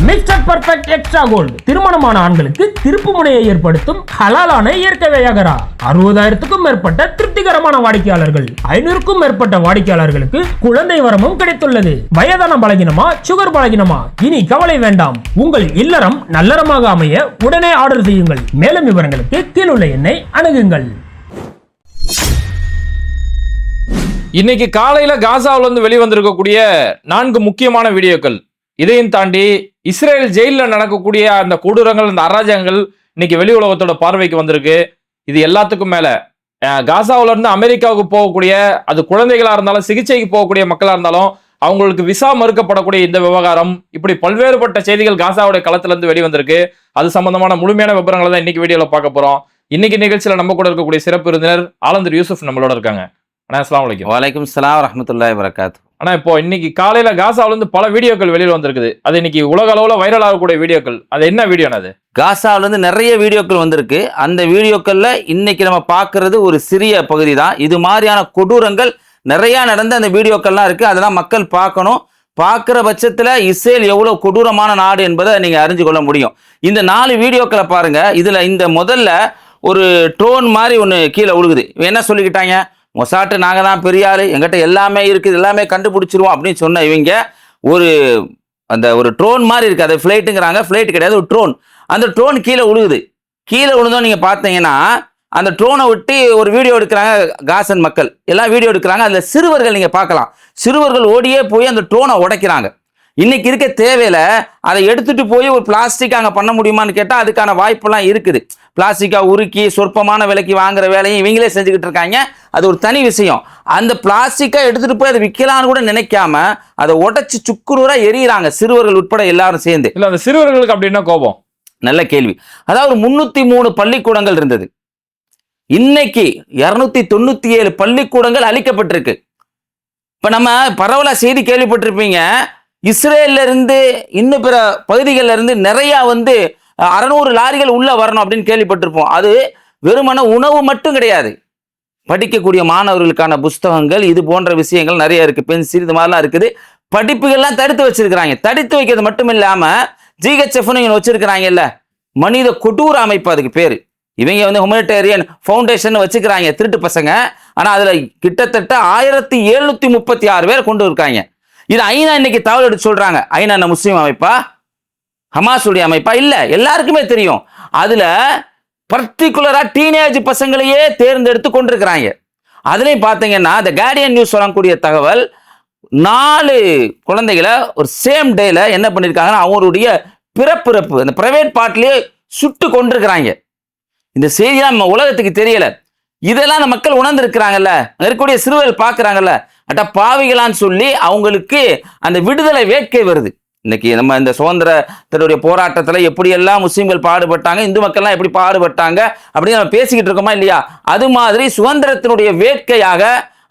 Mister perfect extra gold திருமணமான ஆண்களுக்கு திருப்பு முனையை ஏற்படுத்தும் ஹலாலான இயற்கை வியாகரா. 60,000க்கும் மேற்பட்ட திருப்திகரமான வாடிக்கையாளர்கள், 500க்கும் மேற்பட்ட வாடிக்கையாளர்களுக்கு குழந்தை வரமும் கிடைத்துள்ளது. வயதான பலகினமா, சுகர் பலகினமா, இனி கவலை வேண்டாம். உங்கள் இல்லறம் நல்லறமாக அமைய உடனே ஆர்டர் செய்யுங்கள். மேலும் விவரங்களுக்கு கீழுள்ள எண்ணை அணுகுங்கள். இன்னைக்கு காலையில காசாவில இருந்து வெளிவந்திருக்கக்கூடிய 4 முக்கியமான வீடியோக்கள், இதையும் தாண்டி இஸ்ரேல் ஜெயிலில் நடக்கக்கூடிய அந்த கொடூரங்கள், அந்த அராஜகங்கள் இன்னைக்கு வெளி உலகத்தோட பார்வைக்கு வந்திருக்கு. இது எல்லாத்துக்கும் மேல காசாவில இருந்து அமெரிக்காவுக்கு போகக்கூடிய, அது குழந்தைகளா இருந்தாலும் சிகிச்சைக்கு போகக்கூடிய மக்களா இருந்தாலும் அவங்களுக்கு விசா மறுக்கப்படக்கூடிய இந்த விவகாரம், இப்படி பல்வேறுபட்ட செய்திகள் காசாவுடைய களத்துல இருந்து வெளிவந்திருக்கு. அது சம்பந்தமான முழுமையான விவரங்களை தான் இன்னைக்கு வீடியோல பார்க்க போறோம். இன்னைக்கு நிகழ்ச்சியில நம்ம கூட இருக்கக்கூடிய சிறப்பு விருந்தினர் ஆலந்தூர் யூசுப் நம்மளோட இருக்காங்க. அண்ணா அஸ்ஸலாமு அலைக்கும். வலைக்கும் ஸலாம் வரஹ்மத்துல்லாஹி வபரகாத்துஹு. ஆனா இப்போ இன்னைக்கு காலையில காசாவில இருந்து பல வீடியோக்கள் வெளியில் வந்திருக்குது. அது இன்னைக்கு உலக அளவுல வைரல் ஆகக்கூடிய வீடியோக்கள். அது என்ன வீடியோ? அது காசாவில இருந்து நிறைய வீடியோக்கள் வந்திருக்கு. அந்த வீடியோக்கள்ல இன்னைக்கு நம்ம பார்க்கறது ஒரு சிறிய பகுதி தான். இது மாதிரியான கொடூரங்கள் நிறைய நடந்த அந்த வீடியோக்கள்லாம் இருக்கு. அதெல்லாம் மக்கள் பார்க்கணும். பார்க்குற பட்சத்தில் இஸ்ரேல் எவ்வளோ கொடூரமான நாடு என்பதை நீங்கள் அறிஞ்சு கொள்ள முடியும். இந்த 4 வீடியோக்களை பாருங்க. இதில் இந்த முதல்ல ஒரு ட்ரோன் மாதிரி ஒன்று கீழே விழுகுது. என்ன சொல்லிக்கிட்டாங்க? மொசாட்டு நாங்கள் தான் பெரிய ஆள், எங்கிட்ட எல்லாமே இருக்குது, எல்லாமே கண்டுபிடிச்சிருவோம் அப்படின்னு சொன்ன இவங்க ஒரு ட்ரோன் மாதிரி இருக்குது. அது ஃப்ளைட்டுங்கிறாங்க. ஃப்ளைட் கிடையாது, ஒரு ட்ரோன். அந்த ட்ரோன் கீழே விழுகுது. கீழே விழுந்தோம் நீங்கள் பார்த்தீங்கன்னா அந்த ட்ரோனை விட்டு ஒரு வீடியோ எடுக்கிறாங்க. காசன் மக்கள் எல்லாம் வீடியோ எடுக்கிறாங்க. அதில் சிறுவர்கள் நீங்கள் பார்க்கலாம். சிறுவர்கள் ஓடியே போய் அந்த ட்ரோனை உடைக்கிறாங்க. இன்னைக்கு இருக்க தேவையில அதை எடுத்துட்டு போய் ஒரு பிளாஸ்டிக் அங்கே பண்ண முடியுமான்னு கேட்டால் அதுக்கான வாய்ப்பெல்லாம் இருக்குது. பிளாஸ்டிக்கா உருக்கி சொற்பமான விலைக்கு வாங்குற வேலையும் இவங்களே செஞ்சுக்கிட்டு இருக்காங்க. அது ஒரு தனி விஷயம். அந்த பிளாஸ்டிக்கை எடுத்துட்டு போய் அதை விற்கலான்னு கூட நினைக்காம அதை உடைச்சு சுக்குநூறா எரியிறாங்க, சிறுவர்கள் உட்பட எல்லாரும் சேர்ந்து. இல்ல அந்த சிறுவர்களுக்கு அப்படின்னா கோபம். நல்ல கேள்வி. அதாவது 303 பள்ளிக்கூடங்கள் இருந்தது. இன்னைக்கு 297 பள்ளிக்கூடங்கள் அழிக்கப்பட்டிருக்கு. இப்ப நம்ம பரவலா செய்தி கேள்விப்பட்டிருப்பீங்க. இஸ்ரேல்ல இருந்து இன்னும் பிற பகுதிகளில் இருந்து நிறைய 600 லாரிகள் உள்ள வரணும் அப்படின்னு கேள்விப்பட்டிருப்போம். அது வெறுமன உணவு மட்டும் கிடையாது. படிக்கக்கூடிய மாணவர்களுக்கான புஸ்தகங்கள், இது போன்ற விஷயங்கள் நிறைய இருக்கு. பென்சில், இது மாதிரிலாம் இருக்குது. படிப்புகள்லாம் தடுத்து வச்சிருக்கிறாங்க. தடுத்து வைக்கிறது மட்டும் இல்லாம ஜிஹெச்எஃப்னு வச்சிருக்கிறாங்கல்ல, மனித கொடூர அமைப்பு அதுக்கு பேரு. இவங்க ஹியூமனிடேரியன் ஃபவுண்டேஷன் வச்சுக்கிறாங்க, திருட்டு பசங்க. ஆனா அதுல கிட்டத்தட்ட 1736 பேர் கொண்டு இருக்காங்க. இது ஐநா இன்னைக்கு தகவல் எடுத்து சொல்றாங்க. ஐநா முஸ்லீம் அமைப்பா, ஹமாஸுடைய அமைப்பா? இல்ல, எல்லாருக்குமே தெரியும். அதுல பர்டிகுலரா டீனேஜ் பசங்களையே தேர்ந்தெடுத்து கொண்டிருக்கிறாங்க. அதுலயும் பாத்தீங்கன்னா இந்த கார்டியன் நியூஸ் சொல்லக்கூடிய தகவல், 4 குழந்தைகளை ஒரு சேம் டேல என்ன பண்ணிருக்காங்கன்னா அவங்களுடைய பிறப்பு அந்த பிரைவேட் பார்ட்லயே சுட்டு கொண்டிருக்கிறாங்க. இந்த செய்தியெல்லாம் நம்ம உலகத்துக்கு தெரியல. இதெல்லாம் அந்த மக்கள் உணர்ந்து இருக்கிறாங்கல்ல, இருக்கக்கூடிய சிறுவர்கள் பார்க்குறாங்கல்ல, அட்ட பாவிகளான்னு சொல்லி அவங்களுக்கு அந்த விடுதலை வேட்கை வருது. இன்னைக்கு நம்ம இந்த சுதந்திரத்தினுடைய போராட்டத்தில் எப்படியெல்லாம் முஸ்லீம்கள் பாடுபட்டாங்க, இந்து மக்கள்லாம் எப்படி பாடுபட்டாங்க அப்படின்னு நம்ம பேசிக்கிட்டு இருக்கோமா இல்லையா? அது மாதிரி சுதந்திரத்தினுடைய வேட்கையாக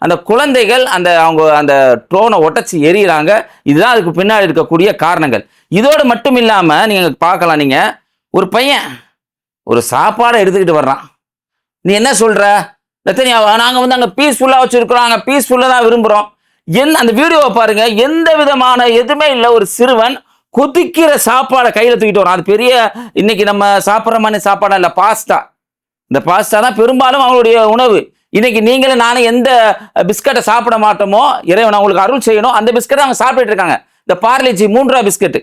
அந்த குழந்தைகள் அவங்க அந்த ட்ரோனை உடைச்சி எறிகிறாங்க. இதுதான் அதுக்கு பின்னாடி இருக்கக்கூடிய காரணங்கள். இதோடு மட்டும் இல்லாமல் நீங்கள் பார்க்கலாம், நீங்கள் ஒரு பையன் ஒரு சாப்பாடை எடுத்துக்கிட்டு வர்றான். நீ என்ன சொல்ற? நாங்கள் அங்கே பீஸ்ஃபுல்லாக வச்சுருக்கிறோம், நாங்கள் பீஸ்ஃபுல்லாக தான் விரும்புகிறோம். அந்த வீடியோவை பாருங்க. எந்த விதமான எதுவுமே இல்லை. ஒரு சிறுவன் கொதிக்கிற சாப்பாடை கையில் தூக்கிட்டு வரான். அது பெரிய இன்னைக்கு நம்ம சாப்பிட்ற மாதிரி சாப்பாடா இல்லை, பாஸ்தா. இந்த பாஸ்தா தான் பெரும்பாலும் அவங்களுடைய உணவு. இன்னைக்கு நீங்களும் நானும் எந்த பிஸ்கட்டை சாப்பிட மாட்டோமோ, இறைவன் அவங்களுக்கு அருள் செய்யணும், அந்த பிஸ்கட்டை அவங்க சாப்பிட்டுட்டு இருக்காங்க. இந்த பார்லேஜி 3 ரூபா பிஸ்கட்டு,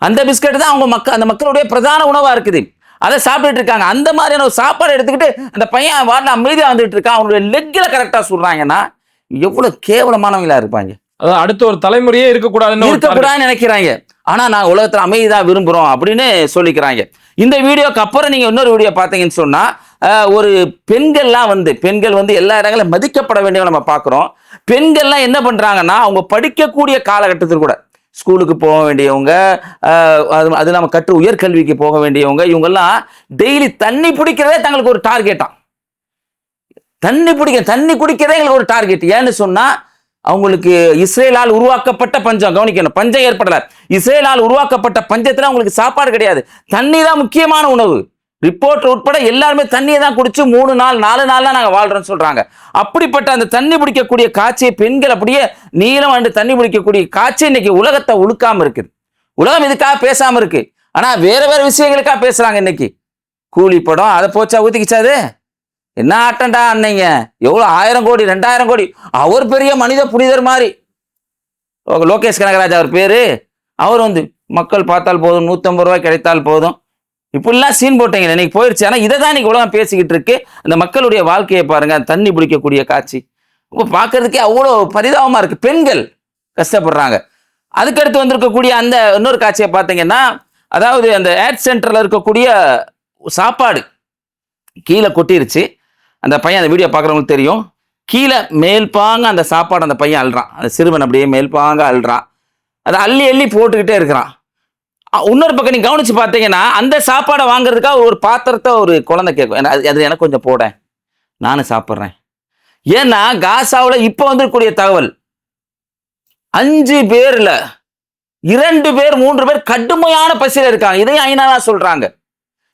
அந்த பிஸ்கட்டு தான் அந்த மக்களுடைய பிரதான உணவாக இருக்குது. அதை சாப்பிட்டுட்டு இருக்காங்க. அந்த மாதிரியான ஒரு சாப்பாடு எடுத்துக்கிட்டு அந்த பையன் வாட்டில் அமைதியாக வந்துட்டு இருக்கான். அவனுடைய லெக்கில் கரெக்டாக சொல்றாங்கன்னா எவ்வளவு கேவலமானவங்களா இருப்பாங்க. அதான் அடுத்த ஒரு தலைமுறையே இருக்கக்கூடாதுன்னு நினைக்கிறாங்க. ஆனா நான் உலகத்துல அமைதியா விரும்புறோம் அப்படின்னு சொல்லிக்கிறாங்க. இந்த வீடியோக்கு அப்புறம் நீங்க இன்னொரு வீடியோ பார்த்தீங்கன்னு சொன்னா, ஒரு பெண்கள் எல்லா இடங்களும் மதிக்கப்பட வேண்டியவங்க நம்ம பார்க்குறோம். பெண்கள்லாம் என்ன பண்றாங்கன்னா, அவங்க படிக்கக்கூடிய காலகட்டத்தில் கூட ஸ்கூலுக்கு போக வேண்டியவங்க, அது நம்ம கற்று உயர்கல்விக்கு போக வேண்டியவங்க, இவங்கெல்லாம் டெய்லி தண்ணி பிடிக்கிறதே தங்களுக்கு ஒரு டார்கெட்டாம். தண்ணி குடிக்கிறதே எங்களுக்கு ஒரு டார்கெட். ஏன்னு சொன்னா அவங்களுக்கு இஸ்ரேலால் உருவாக்கப்பட்ட பஞ்சம், கவனிக்கணும், பஞ்சம் ஏற்படல. இஸ்ரேலால் உருவாக்கப்பட்ட பஞ்சத்துல அவங்களுக்கு சாப்பாடு கிடையாது, தண்ணி தான் முக்கியமான உணவு. ரிப்போர்ட் உட்பட எல்லாருமே தண்ணியை தான் குடிச்சு 3 நாள் 4 நாள் தான் நாங்கள் வாழ்றோம்னு சொல்றாங்க. அப்படிப்பட்ட அந்த தண்ணி பிடிக்கக்கூடிய காட்சியை பெண்கள் அப்படியே நீளம் தண்ணி பிடிக்கக்கூடிய காட்சி இன்னைக்கு உலகத்தை உழுக்காம இருக்குது. உலகம் இதுக்காக பேசாம இருக்கு. ஆனா வேற வேற விஷயங்களுக்காக பேசுறாங்க. இன்னைக்கு கூலி படம் அதை போச்சா ஊத்திக்கிச்சாது, என்ன ஆட்டண்டா அன்னைங்க, எவ்வளவு 1000 கோடி 2000 கோடி. அவர் பெரிய மனித புனிதர் மாதிரி, லோகேஷ் கனகராஜ் அவர் பேரு, அவர் வந்து மக்கள் பார்த்தால் போதும், 150 ரூபாய் கிடைத்தால் போதும், இப்படிலாம் சீன் போட்டீங்க. இன்னைக்கு போயிடுச்சு. ஆனா இதை தான் இன்னைக்கு உலகம் பேசிக்கிட்டு இருக்கு. அந்த மக்களுடைய வாழ்க்கையை பாருங்க, தண்ணி பிடிக்கக்கூடிய காட்சி பார்க்கறதுக்கே அவ்வளோ பரிதாபமா இருக்கு. பெண்கள் கஷ்டப்படுறாங்க. அதுக்கடுத்து வந்திருக்கக்கூடிய அந்த இன்னொரு காட்சியை பார்த்தீங்கன்னா, அதாவது அந்த ஏட் சென்டர்ல இருக்கக்கூடிய சாப்பாடு கீழே கொட்டிருச்சு. அந்த பையன் அந்த வீடியோ பார்க்குறவங்களுக்கு தெரியும். கீழே மேல்பாங்க அந்த சாப்பாடு அந்த பையன் அள்ளுறான். அந்த சிறுவன் அப்படியே மேல்பாங்க அள்ளுறான். அதை அள்ளி அள்ளி போட்டுக்கிட்டே இருக்கிறான். இன்னொரு பக்கம் நீங்க கவனிச்சு பார்த்தீங்கன்னா, அந்த சாப்பாடை வாங்குறதுக்காக ஒரு பாத்திரத்தை ஒரு குழந்தை கேட்கும், அது எனக்கு கொஞ்சம் போட, நானும் சாப்பிட்றேன். ஏன்னா காசாவில் இப்போ வந்துக்கூடிய தகவல் 5 பேர்ல 2 பேர் 3 பேர் கடுமையான பசியில் இருக்காங்க. இதையும் ஐநாவா சொல்றாங்க.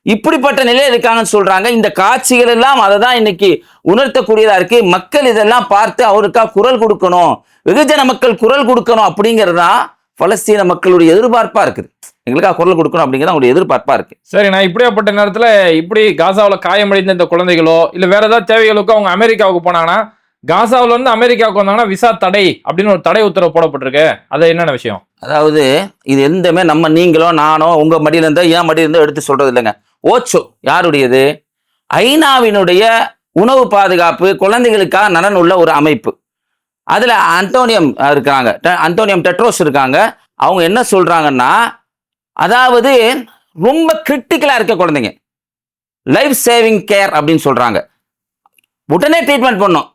இப்படிப்பட்ட நிலையில் இருக்காங்கன்னு சொல்றாங்க. இந்த காட்சிகள் எல்லாம் அதை தான் இன்னைக்கு உணர்த்தக்கூடியதா இருக்கு. மக்கள் இதெல்லாம் பார்த்து அவருக்காக குரல் கொடுக்கணும், வெகுஜன மக்கள் குரல் கொடுக்கணும் அப்படிங்கிறதா பலஸ்தீன மக்களுடைய எதிர்பார்ப்பா இருக்குது. எங்களுக்காக குரல் கொடுக்கணும் அப்படிங்கிறது அவங்களுடைய எதிர்பார்ப்பா இருக்கு. சரி, நான் இப்படியாப்பட்ட நேரத்துல இப்படி காசாவில் காயமடைந்த இந்த குழந்தைகளோ இல்ல வேற ஏதாவது தேவைகளுக்கோ அவங்க அமெரிக்காவுக்கு போனாங்கன்னா, காசாவில் இருந்து அமெரிக்காவுக்கு வந்தாங்கன்னா விசா தடை அப்படின்னு ஒரு தடை உத்தரவு போடப்பட்டிருக்கு. அது என்னென்ன விஷயம்? அதாவது இது எந்தமே நம்ம நீங்களோ நானோ உங்க மடியில இருந்தோ ஏன் மடியில இருந்தோ எடுத்து சொல்றது இல்லைங்க. ஓச்சோ யாருடையது? ஐநாவினுடைய உணவு பாதுகாப்பு குழந்தைகளுக்காக நலன் உள்ள ஒரு அமைப்பு. அதுல அந்தோனியம் டெட்ரோஸ் இருக்காங்க. அவங்க என்ன சொல்றாங்கன்னா, அதாவது ரொம்ப கிரிட்டிக்கலா இருக்க குழந்தைங்க, லைஃப் சேவிங் கேர் அப்படின்னு சொல்றாங்க. உடனே ட்ரீட்மெண்ட் பண்ணும்.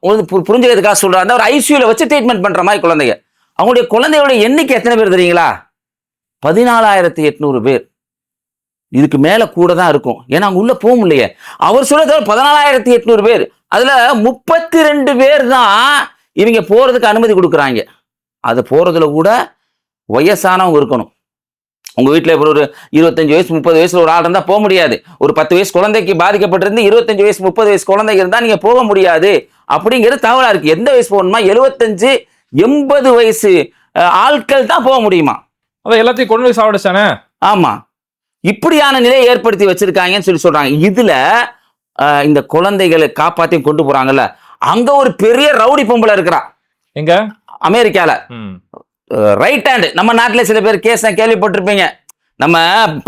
புரிஞ்சுக்கிறதுக்காக சொல்றாங்க. ஒரு ஐசியூல வச்சு ட்ரீட்மெண்ட் பண்ற மாதிரி குழந்தைங்க. அவங்களுடைய குழந்தைகளுடைய எண்ணிக்கை எத்தனை பேர் தெரியுங்களா? 14,800 பேர். இதுக்கு மேல கூட தான் இருக்கும். ஏன்னா அங்க உள்ள போக முடியலையே. அவர் சொல்றது 14,800 பேர். அதுல 32 பேர் தான் இவங்க போறதுக்கு அனுமதி கொடுக்குறாங்க. அது போறதுல கூட வயசானவங்க இருக்கணும். உங்க வீட்டுல இப்போ ஒரு 25 வயசு 30 வயசுல ஒரு ஆள் இருந்தா போக முடியாது. ஒரு 10 வயசு குழந்தைக்கு பாதிக்கப்பட்டிருந்து 25 வயசு 30 வயசு குழந்தைங்க இருந்தா நீங்க போக முடியாது அப்படிங்கிறது தகவலா இருக்கு. எந்த வயசு போகணுமா? 75 80 வயசு ஆட்கள் தான் போக முடியுமா? அதை எல்லாத்தையும் கொண்டு போய் சாப்பிடுச்சானே. ஆமா, இப்படியான நிலையை ஏற்படுத்தி வச்சிருக்காங்கன்னு சொல்லி சொல்றாங்க. இதுல இந்த குழந்தைகளை காப்பாத்தி கொண்டு போறாங்கல்ல, அங்க ஒரு பெரிய ரவுடி பொம்பளை இருக்கிறா. எங்க? அமெரிக்கால. Right hand. நம்ம நாட்டுல சில பேர் கேஸ் கேள்விப்பட்டிருப்பீங்க. நம்ம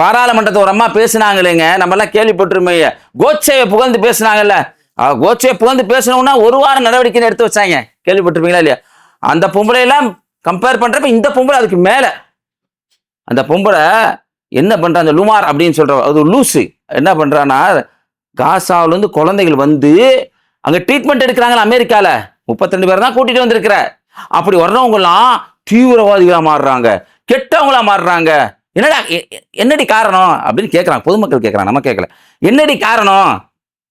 பாராளுமன்றத்தை ஒரு அம்மா பேசினாங்களேங்க, நம்ம எல்லாம் கேள்விப்பட்டிருப்பீங்க. கோட்சேவை புகழ்ந்து பேசினாங்கல்ல, கோட்சேவை புகழ்ந்து பேசணும்னா 1 வாரம் நடவடிக்கை எடுத்து வச்சாங்க. கேள்விப்பட்டிருப்பீங்களா இல்லையா? அந்த பொம்பளை எல்லாம் கம்பேர் பண்றப்ப இந்த பொம்பளை அதுக்கு மேல. அந்த பொம்பளை என்ன பண்ற, அந்த லுமார் அப்படின்னு சொல்ற அது லூசு என்ன பண்றான்னா, காசாவில இருந்து குழந்தைகள் வந்து அங்க ட்ரீட்மெண்ட் எடுக்கிறாங்களா அமெரிக்கால. 32 பேர் தான் கூட்டிட்டு வந்திருக்கிற. அப்படி வர்றவங்க எல்லாம் தீவிரவாதிகளா மாறுறாங்க, கெட்டவங்களா மாறுறாங்க. என்னடி காரணம் அப்படின்னு கேட்கறாங்க பொதுமக்கள். கேட்கறாங்க, நம்ம கேட்கல. என்னடி காரணம்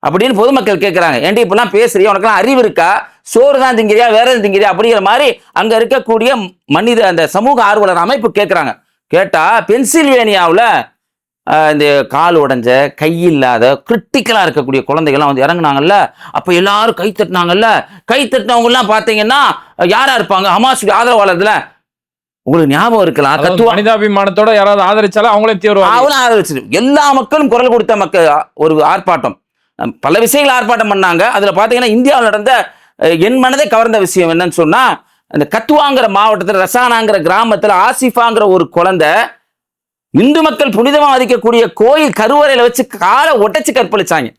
அப்படின்னு பொதுமக்கள் கேட்கறாங்க. ஏன்டி இப்பெல்லாம் பேசுறியா? உனக்கெல்லாம் அறிவு இருக்கா? சோறு தான் திங்கிறியா, வேற எதுவும் திங்கிறியா அப்படிங்கிற மாதிரி அங்க இருக்கக்கூடிய மனித அந்த சமூக ஆர்வலர் அமைப்பு கேட்கறாங்க. கேட்டா பென்சில்வேனியாவில் இந்த கால் உடைஞ்ச கை இல்லாத கிரிட்டிக்கலா இருக்கக்கூடிய குழந்தைகள்லாம் வந்து இறங்குனாங்கல்ல. அப்ப எல்லாரும் கை தட்டினாங்கல்ல. கை தட்டினவங்க எல்லாம் பாத்தீங்கன்னா யாரா இருப்பாங்க? ஹமாஸ் ஆதரவாளர்ல. உங்களுக்கு ஞாபகம் இருக்கலாம், மனிதாபிமானத்தோட யாராவது ஆதரிச்சாலும் அவங்களே தீவிரவாதி ஆதரிச்சு எல்லா மக்களும் குரல் கொடுத்த மக்கள் ஒரு ஆர்ப்பாட்டம், பல விஷயங்கள் ஆர்ப்பாட்டம் பண்ணாங்க. அதுல பாத்தீங்கன்னா இந்தியாவில் நடந்த என் மனதை கவர்ந்த விஷயம் என்னன்னு சொன்னா, அந்த கத்துவாங்கிற மாவட்டத்தில் ரசானாங்கிற கிராமத்துல ஆசிஃபாங்கிற ஒரு குழந்தை இந்து மக்கள் புனிதமா மதிக்கக்கூடிய கோயில் கருவறையில வச்சு காலை ஒட்டச்சு கற்பழிச்சாங்க.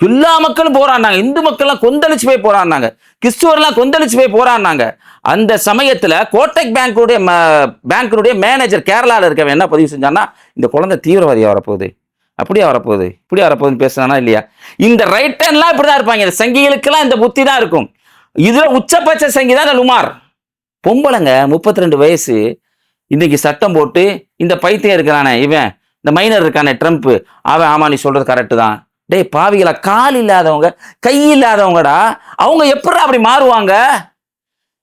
எல்லா மக்களும் போராடினாங்க. இந்து மக்கள்லாம் கொந்தளிச்சு போய் போராடினாங்க, கிறிஸ்துவர்லாம் கொந்தளிச்சு போய் போராடினாங்க. அந்த சமயத்துல கோட்டக் பேங்க்குடைய மேனேஜர் கேரளால இருக்கவன் என்ன பதிவு செஞ்சான்னா, இந்த குழந்தை தீவிரவாதியா வரப்போகுது, அப்படியே வரப்போகுது, இப்படி வரப்போகுதுன்னு பேசுறானா இல்லையா? இந்த ரைட் ஹேண்ட்லாம் இப்படிதான் இருப்பாங்க. இந்த சங்கிகளுக்கெல்லாம் இந்த புத்தி தான் இருக்கும். இதுல உச்சபட்ச சங்கி தான் லுமார். பொம்பளைங்க 32 வயசு. இன்னைக்கு சட்டம் போட்டு இந்த பைத்தியம் இருக்கிறானே இவன், இந்த மைனர் இருக்கானே ட்ரம்ப், அவன் ஆமா நீ சொல்றது கரெக்டு தான். டேய் பாவிகளா, கால் இல்லாதவங்க கை இல்லாதவங்கடா, அவங்க எப்படி அப்படி மாறுவாங்க?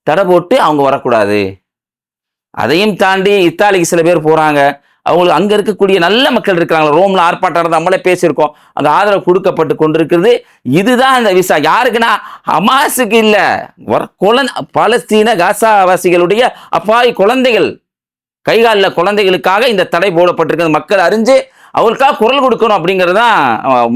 தடை போட்டு அவங்க வரக்கூடாது. அதையும் தாண்டி இத்தாலிக்கு சில பேர் போறாங்க. அவங்களுக்கு அங்க இருக்கக்கூடிய நல்ல மக்கள் இருக்கிறாங்க. ரோம்ல ஆர்ப்பாட்டம் நம்மளே பேசியிருக்கோம். அங்க ஆதரவு கொடுக்கப்பட்டு கொண்டிருக்கிறது. இதுதான் இந்த விசா. யாருக்குன்னா ஹமாஸுக்கு இல்ல, பலஸ்தீன காசாவாசிகளுடைய அப்பாவி குழந்தைகள் கைகாலில் குழந்தைகளுக்காக இந்த தடை போடப்பட்டிருக்கிறது. மக்கள் அறிஞ்சு அவங்களுக்காக குரல் கொடுக்கணும் அப்படிங்கிறது தான்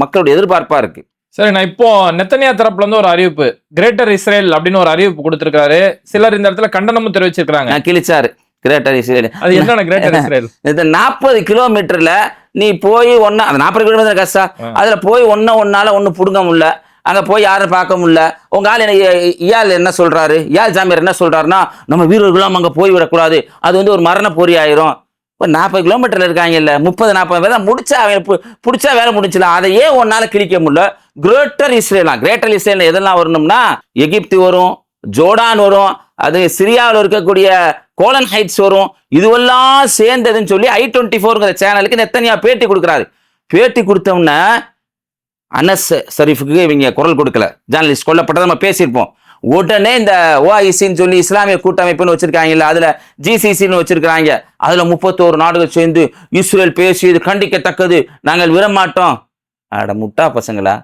மக்களுடைய எதிர்பார்ப்பா இருக்கு. சரி, நான் இப்போ நெத்தனியா தரப்புல இருந்து ஒரு அறிவிப்பு, கிரேட்டர் இஸ்ரேல் அப்படின்னு ஒரு அறிவிப்பு கொடுத்திருக்காரு. சிலர் இந்த இடத்துல கண்டனமும் தெரிவிச்சிருக்காங்க. நான் கிழிச்சாரு கிரேட்டர் இஸ்ரேல். அது என்ன கிரேட்டர் இஸ்ரேல்? இந்த 40 கிலோமீட்டர்ல நீ போய் ஒன்னா, அந்த 40 கிலோமீட்டர் கஷ்டம், அதுல போய் ஒன்னால ஒண்ணு புடுங்க முடியல, அங்க போய் யாரும் பார்க்க முடியல. உங்க ஆள் இயால் என்ன சொல்றாரு, இயால் ஜாமியார் என்ன சொல்றாருன்னா, நம்ம வீரர்களும் அங்க போய் விடக்கூடாது, அது வந்து ஒரு மரண பொறி ஆயிரும். இப்போ 40 கிலோமீட்டர்ல இருக்காங்கல்ல, 30-40 பேர் தான் முடிச்சா, அவங்க பிடிச்சா வேலை முடிச்சலாம். அதை ஏன் ஒன்னால கிழிக்க முடியல? கிரேட்டர் இஸ்ரேலாம், கிரேட்டர் இஸ்ரேல் எதெல்லாம் வரணும்னா, எகிப்து வரும், ஜோர்டான் வரும், அது சிரியாவில் இருக்கக்கூடிய கோலன் ஹைட்ஸ் வரும், இதுவெல்லாம் சேர்ந்ததுன்னு சொல்லி i24 சேனலுக்கு நெத்தனியா பேட்டி கொடுக்குறாரு. பேட்டி கொடுத்தோம்னா அனஸ் ஷரீஃபுக்கு இவங்க குரல் கொடுக்கல, ஜேர்னலிஸ்ட் கொல்லப்பட்டதை நம்ம பேசியிருப்போம். உடனே இந்த OICன்னு சொல்லி இஸ்லாமிய கூட்டமைப்புன்னு வச்சிருக்காங்கல்ல, அதுல GCCன்னு வச்சிருக்காங்க, அதுல 31 நாடுகள் சேர்ந்து இஸ்ரேல் பேசியது கண்டிக்கத்தக்கது, நாங்கள் விடமாட்டோம். அட முட்டா பசங்களா,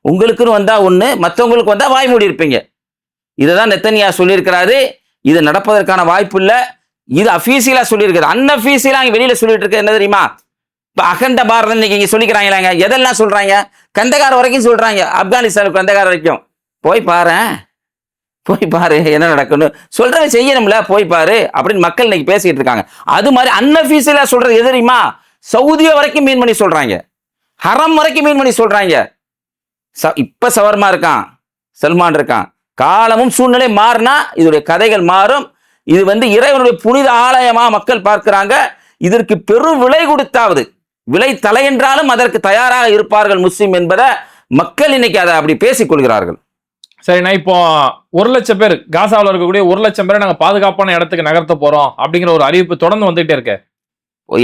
உங்களுக்குன்னு வந்தா ஒண்ணு, மற்றவங்களுக்கு வந்தா வாய் மூடி இருப்பீங்க. இதுதான் நெத்தனியா சொல்லியிருக்கிறாரு. இது நடப்பதற்கான வாய்ப்பு இல்லை. இது அஃபீசியலா சொல்லியிருக்கிறது. அன்அஃபீசியலா அங்க வெளியில சொல்லிட்டு இருக்க என்ன தெரியுமா? இப்ப அகண்ட பாரதம் இன்னைக்கு இங்க சொல்லிக்கிறாங்களாங்க. எதெல்லாம் சொல்றாங்க? கந்தகார் வரைக்கும் சொல்றாங்க, ஆப்கானிஸ்தானுக்கு கந்தகார் வரைக்கும். போய் பாரு என்ன நடக்குன்னு சொல்றத செய்யணும்ல, போய் பாரு அப்படின்னு மக்கள் இன்னைக்கு பேசிட்டு இருக்காங்க. அது மாதிரி அன்அஃபீசியலா சொல்றது எது தெரியுமா? சவுதியா வரைக்கும் மீன் பண்ணி சொல்றாங்க, ஹரம் வரைக்கும் மீன் பண்ணி சொல்றாங்க. இப்ப சவர்மா இருக்கான், சல்மான் இருக்கான். காலமும் சூழ்நிலை மாறினா இதோடைய கதைகள் மாறும். இது வந்து இறைவனுடைய புனித ஆலயமா மக்கள் பார்க்கிறாங்க. இதற்கு பெரும் விலை கொடுத்தாவது, விலை தலை என்றாலும் அதற்கு தயாராக இருப்பார்கள் முஸ்லிம் என்பதை மக்கள் இன்னைக்கு அதை அப்படி பேசிக் கொள்கிறார்கள். சரி, நான் இப்போ 1,00,000 பேர் காசாவில் இருக்கக்கூடிய 1,00,000 பேரை நாங்க பாதுகாப்பான இடத்துக்கு நகர்த்த போறோம் அப்படிங்கிற ஒரு அறிவிப்பு தொடர்ந்து வந்துகிட்டே இருக்கு.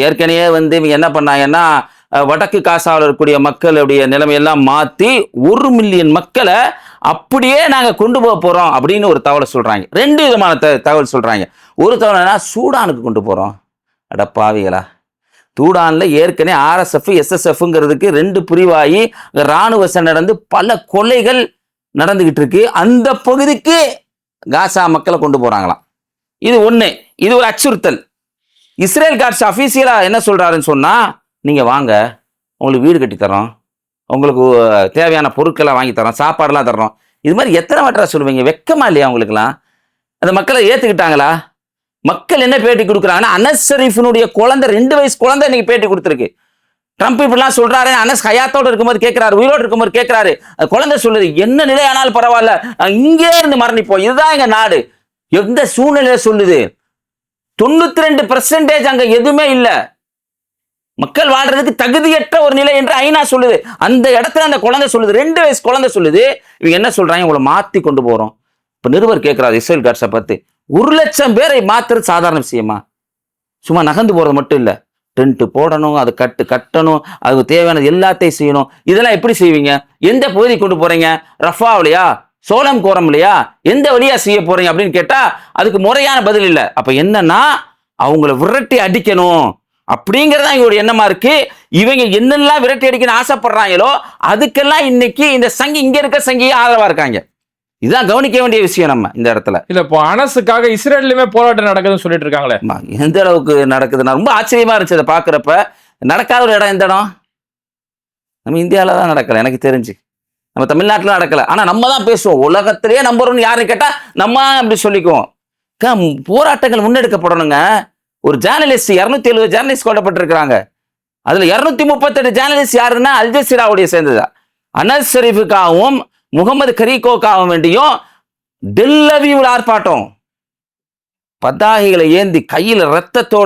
ஏற்கனவே வந்து இவங்க என்ன பண்ணாங்கன்னா, வடக்கு காசாவில் இருக்கக்கூடிய மக்களுடைய நிலைமையெல்லாம் மாற்றி 1 மில்லியன் மக்களை அப்படியே நாங்க கொண்டு போக போறோம் அப்படின்னு ஒரு தகவலை சொல்றாங்க. 2 விதமான தகவல் சொல்றாங்க. ஒரு தகவல்னா சூடானுக்கு கொண்டு போறோம். அட பாவிகளா, சூடான்ல ஏற்கனவே RSF SSFங்கிறதுக்கு 2 பிரிவாகி இராணுவ சண்டை நடந்து பல கொலைகள் நடந்துகிட்டு இருக்கு. அந்த பகுதிக்கு காசா மக்களை கொண்டு போறாங்களாம். இது ஒண்ணு, இது ஒரு அச்சுறுத்தல். இஸ்ரேல் காட்ஸ் அஃபீஷியலா என்ன சொல்றாருன்னு சொன்னா, நீங்க வாங்க, உங்களுக்கு வீடு கட்டி தரோம், உங்களுக்கு தேவையான பொருட்களை வாங்கி தரோம், சாப்பாடுலாம் தர்றோம். இது மாதிரி எத்தனை வாட்டரா சொல்லுவீங்க? வெக்கமா இல்லையா உங்களுக்குலாம்? அந்த மக்களை ஏத்துக்கிட்டாங்களா? மக்கள் என்ன பேட்டி கொடுக்குறாங்கன்னா, அனஸ் ஷரீஃபினுடைய குழந்தை, 2 வயசு குழந்தை இன்னைக்கு பேட்டி கொடுத்துருக்கு. ட்ரம்ப் இப்படிலாம் சொல்றாரு. அனஸ் ஹயாத்தோடு இருக்கும்போது கேட்கிறாரு, உயிரோடு இருக்கும்போது கேட்கிறாரு. குழந்தை சொல்லுது, என்ன நிலை ஆனாலும் பரவாயில்ல, இங்கே இருந்து மரணிப்போம், இதுதான் எங்க நாடு. எந்த சூழ்நிலையில சொல்லுது? 92% அங்க எதுவுமே இல்லை, மக்கள் வாழ்றதுக்கு தகுதியற்ற ஒரு நிலை என்று ஐநா சொல்லுது. அந்த இடத்துல அந்த குழந்தை சொல்லுது, 2 வயசு குழந்தை சொல்லுது. இவங்க என்ன சொல்றாங்க? உங்களை மாத்தி கொண்டு போறோம். இப்ப நிருபர் கேட்கிறாரு இஸ்ரேல் காட்ஸை பத்தி, 1,00,000 பேரை மாத்துறது சாதாரண விஷயமா? சும்மா நகர்ந்து போறது மட்டும் இல்ல, டென்ட் போடணும், அது கட்டணும், அதுக்கு தேவையானது எல்லாத்தையும் செய்யணும். இதெல்லாம் எப்படி செய்வீங்க? எந்த பகுதி கொண்டு போறீங்க? ரஃபாவிலையா, சோளம் கோரம்லையா, எந்த வழியா செய்ய போறீங்க அப்படின்னு கேட்டா அதுக்கு முறையான பதில் இல்லை. அப்ப என்னன்னா, அவங்கள விரட்டி அடிக்கணும் அப்படிங்கறத இவங்களுடைய எண்ணமா இருக்கு. இவங்க என்னெல்லாம் விரட்டி அடிக்கணும்னு ஆசைப்படுறாங்களோ அதுக்கெல்லாம் இன்னைக்கு இந்த சங்கி, இங்க இருக்க சங்கி ஆதரவா இருக்காங்க. இதுதான் கவனிக்க வேண்டிய விஷயம் நம்ம இந்த இடத்துல. இல்ல, இப்போ அனஸுக்காக இஸ்ரேல்லையுமே போராட்டம் நடக்குதுன்னு சொல்லிட்டு இருக்காங்களே, எந்த அளவுக்கு நடக்குதுன்னா ரொம்ப ஆச்சரியமா இருந்துச்சு அதை பாக்குறப்ப. நடக்காத ஒரு இடம் எந்த இடம்? நம்ம இந்தியாவில தான் நடக்கல எனக்கு தெரிஞ்சு, நம்ம தமிழ்நாட்டில் நடக்கல. ஆனா நம்ம தான் பேசுவோம், உலகத்திலேயே நம்பர் 1 யாருன்னு கேட்டா நம்ம அப்படி சொல்லிக்குவோம். போராட்டங்கள் முன்னெடுக்கப்படணுங்க. ஒரு ஜேர்னலிஸ்ட், 270 ஜேர்னலிஸ்ட் கொல்லப்பட்டிருக்கிறாங்க. அதுல 238 ஜேர்னலிஸ்ட் யாருன்னா அல் ஜசீராவுடைய சேர்ந்ததா. அனஸ் ஷரீஃபுக்காகவும் முகமது கரீகோக்காகவும் வேண்டியும் டெல் அவீவ்ல ஆர்ப்பாட்டம், பதாகைகளை ஏந்தி கையில ரத்தத்தை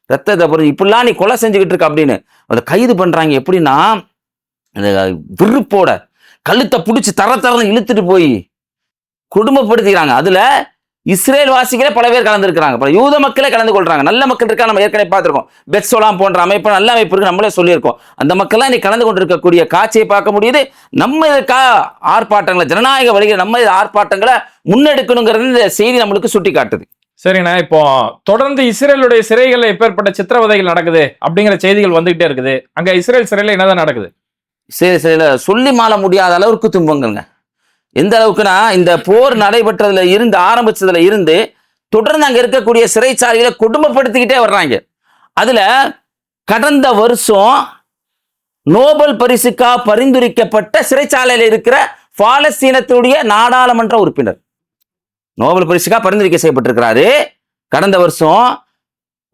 பொறுத்து, இப்படிலாம் நீ கொலை செஞ்சுக்கிட்டு இருக்க அப்படின்னு அதை கைது பண்றாங்க. எப்படின்னா, விருப்போட கழுத்தை பிடிச்சி தரன்னு இழுத்துட்டு போய் குடும்பப்படுத்திக்கிறாங்க. அதுல இஸ்ரேல் வாசிகளே பல பேர் கலந்துருக்கிறாங்க, பல யூத மக்களே கலந்து கொள்றாங்க. நல்ல மக்கள் இருக்கா, நம்ம ஏற்கனவே பார்த்திருக்கோம். பெட்சோலாம் போன்ற அமைப்பு, நல்ல அமைப்பு இருக்கு, நம்மளே சொல்லியிருக்கோம். அந்த மக்கள்லாம் இன்னைக்கு கலந்து கொண்டிருக்கக்கூடிய காட்சியை பார்க்க முடியுது. நம்ம இதுக்கா ஆர்ப்பாட்டங்களை, ஜனநாயக வழியில் நம்ம ஆர்ப்பாட்டங்களை முன்னெடுக்கணுங்கிறது இந்த செய்தி நம்மளுக்கு சுட்டி காட்டுது. சரிண்ணா, இப்போ தொடர்ந்து இஸ்ரேலுடைய சிறைகளில் எப்பேற்பட்ட சித்திரவதைகள் நடக்குது அப்படிங்கிற செய்திகள் வந்துகிட்டே இருக்குது. அங்க இஸ்ரேல் சிறையில் என்னதான் நடக்குது? சிறையில சொல்லி மாள முடியாத அளவுக்கு துன்பங்கள்ங்க. எந்த அளவுக்குன்னா, இந்த போர் நடைபெற்றதுல இருந்து, ஆரம்பிச்சதுல இருந்து தொடர்ந்து அங்க இருக்கக்கூடிய சிறைச்சாலைகளை கொடுமைப்படுத்திக்கிட்டே வர்றாங்க. அதுல கடந்த வருஷம் நோபல் பரிசுக்காக பரிந்துரைக்கப்பட்ட சிறைச்சாலையில் இருக்கிற பாலஸ்தீனத்துடைய நாடாளுமன்ற உறுப்பினர் நோபல் பரிசுக்காக பரிந்துரைக்க செய்யப்பட்டிருக்கிறாரு. கடந்த வருஷம்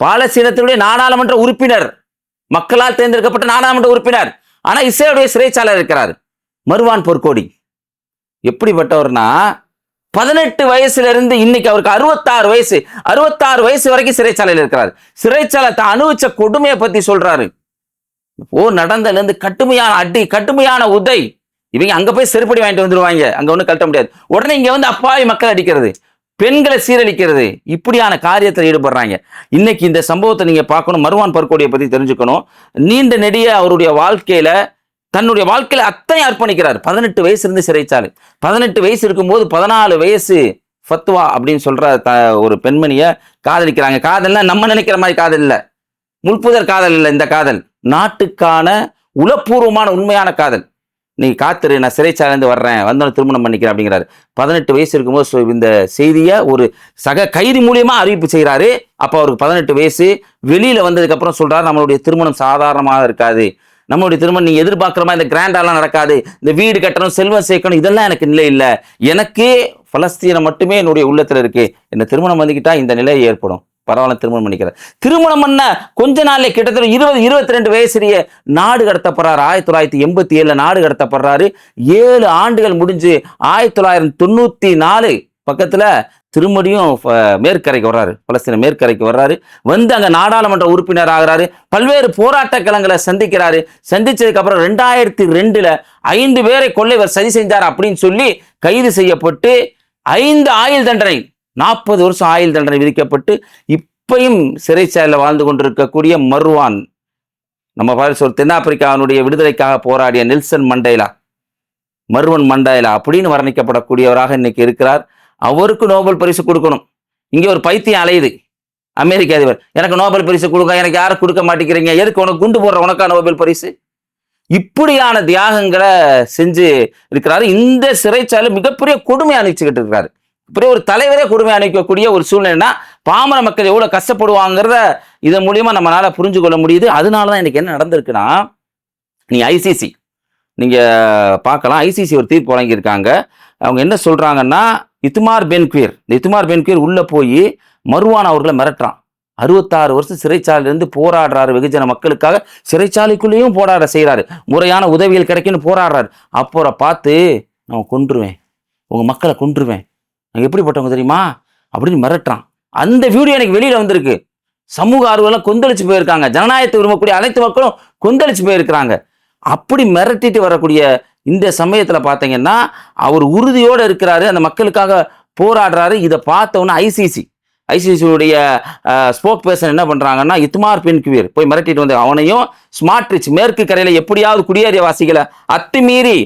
பாலஸ்தீனத்துடைய நாடாளுமன்ற உறுப்பினர், மக்களால் தேர்ந்தெடுக்கப்பட்ட நாடாளுமன்ற உறுப்பினர், ஆனா இஸ்ரேலுடைய சிறைச்சாலை இருக்கிறார். மர்வான் பொர்கோடி எப்படிப்பட்டவர்னா 18 வயசுல இருந்து இன்னைக்கு அவருக்கு 66 வயசு வரைக்கும் சிறைச்சாலையில் இருக்கிறார். சிறைச்சாலை தான் அனுபவிச்ச கொடுமையை பத்தி சொல்றாரு. நடந்ததுல இருந்து கடுமையான அடி, கடுமையான உதை. இவங்க அங்க போய் செருப்படி வாங்கிட்டு வந்துருவாங்க, அங்க ஒண்ணும் கழட்ட முடியாது. உடனே இங்க வந்து அப்பாவி மக்கள் அடிக்கிறது, பெண்களை சீரழிக்கிறது, இப்படியான காரியத்தில் ஈடுபடுறாங்க. இன்னைக்கு இந்த சம்பவத்தை நீங்க பார்க்கணும். மர்வான் பர்கோடியை பத்தி தெரிஞ்சுக்கணும். நீண்ட நெடிய அவருடைய வாழ்க்கையில, தன்னுடைய வாழ்க்கையில அத்தனை அர்ப்பணிக்கிறார். 18 வயசு இருந்து சிறைச்சாலை. 18 வயசு இருக்கும்போது 14 வயசு ஃபத்வா அப்படின்னு சொல்ற ஒரு பெண்மணிய காதலிக்கிறாங்க. காதல்னா நம்ம நினைக்கிற மாதிரி காதல் இல்ல, முள்புதர் காதல் இல்ல. இந்த காதல் நாட்டுக்கான உளப்பூர்வமான உண்மையான காதல். நீ காத்துரு, நான் சிறைச்சாலைந்து வர்றேன், வந்தோன்னு திருமணம் பண்ணிக்கிறேன் அப்படிங்கிறாரு. 18 வயசு இருக்கும்போது இந்த செய்தியை ஒரு சக கைதி மூலியமா அறிவிப்பு செய்கிறாரு. அப்போ அவருக்கு 18 வயசு. வெளியில வந்ததுக்கு அப்புறம் சொல்றாரு, நம்மளுடைய திருமணம் சாதாரணமாக இருக்காது, நம்மளுடைய திருமணம் நீ எதிர்பார்க்குற மாதிரி இந்த கிராண்டாலாம் நடக்காது, இந்த வீடு கட்டணும், செல்வம் சேர்க்கணும், இதெல்லாம் எனக்கு நிலை இல்லை, எனக்கு பலஸ்தீனம் மட்டுமே என்னுடைய உள்ளத்துல இருக்கு, என்ன திருமணம் பண்ணிக்கிட்டா இந்த நிலை ஏற்படும், பரவாயில்ல திருமணம் பண்ணிக்கிறார். திருமணம் பண்ண கொஞ்ச நாள்ல கிட்டத்தட்ட 22 வயசுலயே நாடு கடத்தப்படுறாரு. 1987 நாடு கடத்தப்படுறாரு. 7 ஆண்டுகள் முடிஞ்சு 1994 பக்கத்துல திருமடியும் மேற்கரைக்கு வர்றாரு, பலஸ்தீன மேற்கரைக்கு வர்றாரு. வந்து அங்க நாடாளுமன்ற உறுப்பினர் ஆகிறாரு. பல்வேறு போராட்ட களங்களை சந்திக்கிறாரு. சந்திச்சதுக்கு அப்புறம் 2002 5 பேரை கொள்ளை சதி செஞ்சார் அப்படின்னு சொல்லி கைது செய்யப்பட்டு 5 ஆயுள் தண்டனை, 40 வருஷம் ஆயுள் தண்டனை விதிக்கப்பட்டு இப்பயும் சிறைச்சாலையில் வாழ்ந்து கொண்டிருக்கக்கூடிய மர்வான், நம்ம தென்னாப்பிரிக்காவினுடைய விடுதலைக்காக போராடிய நெல்சன் மண்டேலா, மர்வன் மண்டேலா அப்படின்னு வர்ணிக்கப்படக்கூடியவராக இன்னைக்கு இருக்கிறார். அவருக்கு நோபல் பரிசு கொடுக்கணும். இங்கே ஒரு பைத்தியம் அலையுது, அமெரிக்க அதிபர், எனக்கு நோபல் பரிசு கொடுக்க, எனக்கு யாரும் கொடுக்க மாட்டேங்கிறீங்க, எதுக்கு உனக்கு குண்டு போடுற, உனக்கா நோபல் பரிசு? இப்படியான தியாகங்களை செஞ்சு இருக்கிறாரு. இந்த சிறைச்சாலை மிகப்பெரிய கொடுமை அனுப்பிச்சுக்கிட்டு இருக்கிறாரு. இப்படி ஒரு தலைவரே கொடுமை அனுப்பக்கூடிய ஒரு சூழ்நிலைனா பாமர மக்கள் எவ்வளவு கஷ்டப்படுவாங்கிறத இதன் மூலியமா நம்மளால புரிஞ்சு கொள்ள முடியுது. அதனாலதான் எனக்கு என்ன நடந்திருக்குன்னா, நீ ஐசிசி நீங்க பார்க்கலாம், ஐசிசி ஒரு தீர்ப்பு வழங்கியிருக்காங்க. அவங்க என்ன சொல்றாங்கன்னா, இத்துமார் பென்குவிர் உள்ள போய் மர்வான் அவர்களை மிரட்டுறான். 66 வருஷம் சிறைச்சாலையிலிருந்து போராடுறாரு, வெகுஜன மக்களுக்காக சிறைச்சாலைக்குள்ளேயும் போராட செய்யறாரு, முறையான உதவிகள் கிடைக்குன்னு போராடுறாரு. அப்புறம் பார்த்து நான் கொன்றுவேன், உங்க மக்களை கொன்றுவேன், நான் எப்படிப்பட்டவங்க தெரியுமா அப்படின்னு மிரட்டுறான். அந்த வீடியோ எனக்கு வெளியில வந்திருக்கு. சமூக ஆர்வலர்கள் கொந்தளிச்சு போயிருக்காங்க, ஜனநாயகத்தை விரும்பக்கூடிய அனைத்து மக்களும் கொந்தளிச்சு போயிருக்கிறாங்க. அப்படி மிரட்டிட்டு வரக்கூடிய இந்த சமயத்துல பாத்தீங்கன்னா அவர் உறுதியோடு இருக்கிறாரு, அந்த மக்களுக்காக போராடுறாரு. இதை பார்த்தவொன்னு ஐசிசியுடைய ஸ்போக் பர்சன் என்ன பண்றாங்கன்னா, இத்துமார் பென்குவிர் போய் மிரட்டிட்டு வந்து அவனையும் ஸ்மார்ட்ரிச் மேற்கு கரையில எப்படியாவது குடியேறியவாசிகளை அத்துமீறி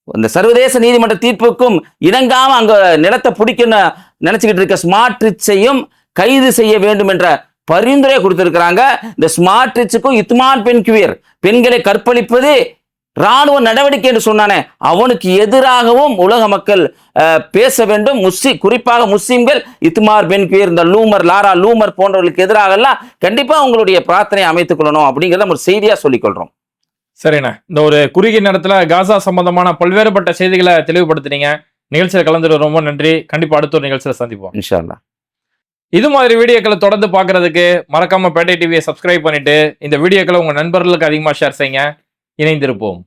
இந்த சர்வதேச நீதிமன்ற தீர்ப்புக்கும் இணங்காம அங்க நிலத்தை பிடிக்கணும் நினைச்சுக்கிட்டு இருக்க ஸ்மார்ட்ரிச்சையும் கைது செய்ய வேண்டும் என்ற பரிந்துரை கொடுத்திருக்கிறாங்க. இந்த ஸ்மார்ட்ரிச்சுக்கும் இத்துமார் பென்குவிர் பெண்களை கற்பழிப்பது ராணுவ நடவடிக்கை என்று சொன்னானே, அவனுக்கு எதிராகவும் உலக மக்கள் பேச வேண்டும். குறிப்பாக முஸ்லிம்கள் இத்துமார் பென்குவிர், இந்த லாரா லூமர் போன்றவர்களுக்கு எதிராக எல்லாம் கண்டிப்பா உங்களுடைய பிரார்த்தனை அமைத்துக் கொள்ளணும் அப்படிங்கிறத ஒரு செய்தியா சொல்லிக் கொள்றோம். சரிண்ணா, இந்த ஒரு குறுகிய நேரத்துல காசா சம்பந்தமான பல்வேறுபட்ட செய்திகளை தெளிவுபடுத்தினீங்க. நிகழ்ச்சியில கலந்துட்டு ரொம்ப நன்றி. கண்டிப்பா அடுத்த ஒரு நிகழ்ச்சியில சந்திப்போம் இன்ஷா அல்லாஹ். இது மாதிரி வீடியோக்களை தொடர்ந்து பார்க்கறதுக்கு மறக்காம பேட்டை டிவியை சப்ஸ்கிரைப் பண்ணிட்டு இந்த வீடியோக்களை உங்க நண்பர்களுக்கு அதிகமா ஷேர் செய்யுங்க. இணைந்திருப்போம்.